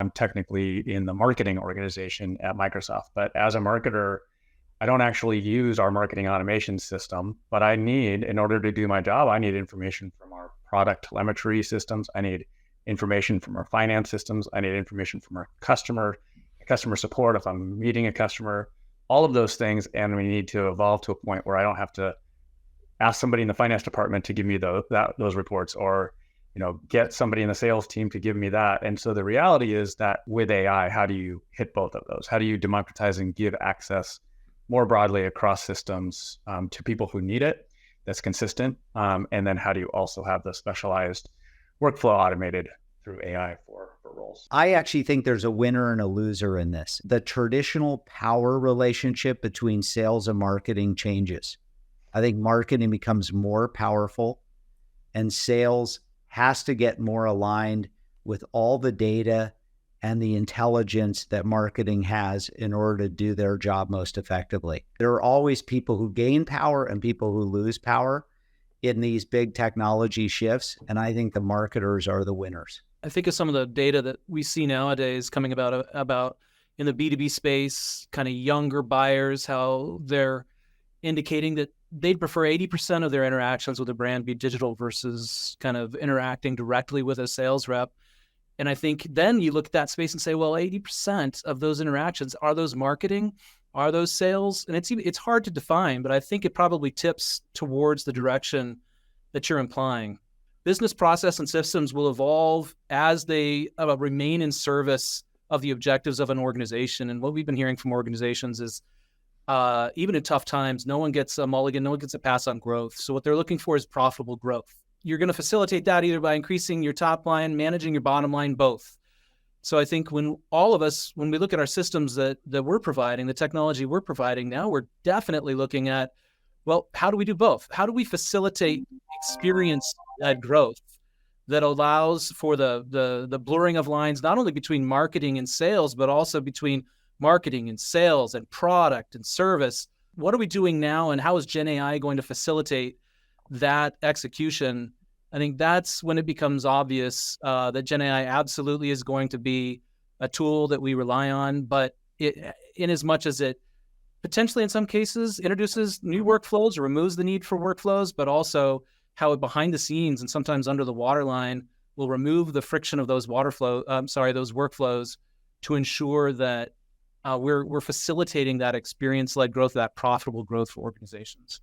I'm technically in the marketing organization at Microsoft, but as a marketer, I don't actually use our marketing automation system, but in order to do my job, I need information from our product telemetry systems. I need information from our finance systems. I need information from our customer support if I'm meeting a customer, all of those things. And we need to evolve to a point where I don't have to ask somebody in the finance department to give me those reports, or get somebody in the sales team to give me that. And so the reality is that with AI, how do you hit both of those? How do you democratize and give access more broadly across systems to people who need it, that's consistent? And then how do you also have the specialized workflow automated through AI for roles? I actually think there's a winner and a loser in this. The traditional power relationship between sales and marketing changes. I think marketing becomes more powerful and sales has to get more aligned with all the data and the intelligence that marketing has in order to do their job most effectively. There are always people who gain power and people who lose power in these big technology shifts. And I think the marketers are the winners. I think of some of the data that we see nowadays coming about in the B2B space, kind of younger buyers, how they're indicating that they'd prefer 80% of their interactions with a brand be digital versus kind of interacting directly with a sales rep. And I think then you look at that space and say, well, 80% of those interactions, are those marketing? Are those sales? And it's hard to define, but I think it probably tips towards the direction that you're implying. Business process and systems will evolve as they remain in service of the objectives of an organization. And what we've been hearing from organizations is even in tough times, no one gets a mulligan, no one gets a pass on growth. So what they're looking for is profitable growth. You're going to facilitate that either by increasing your top line, managing your bottom line, both. So I think when we look at our systems that we're providing, the technology we're providing now, we're definitely looking at, well, how do we do both? How do we facilitate experience-led growth that allows for the blurring of lines, not only between marketing and sales, but also between marketing and sales and product and service? What are we doing now, and how is GenAI going to facilitate that execution? I think that's when it becomes obvious that GenAI absolutely is going to be a tool that we rely on, but in as much as it potentially in some cases introduces new workflows or removes the need for workflows, but also how it behind the scenes and sometimes under the waterline will remove the friction of those workflows to ensure that we're facilitating that experience-led growth, that profitable growth for organizations.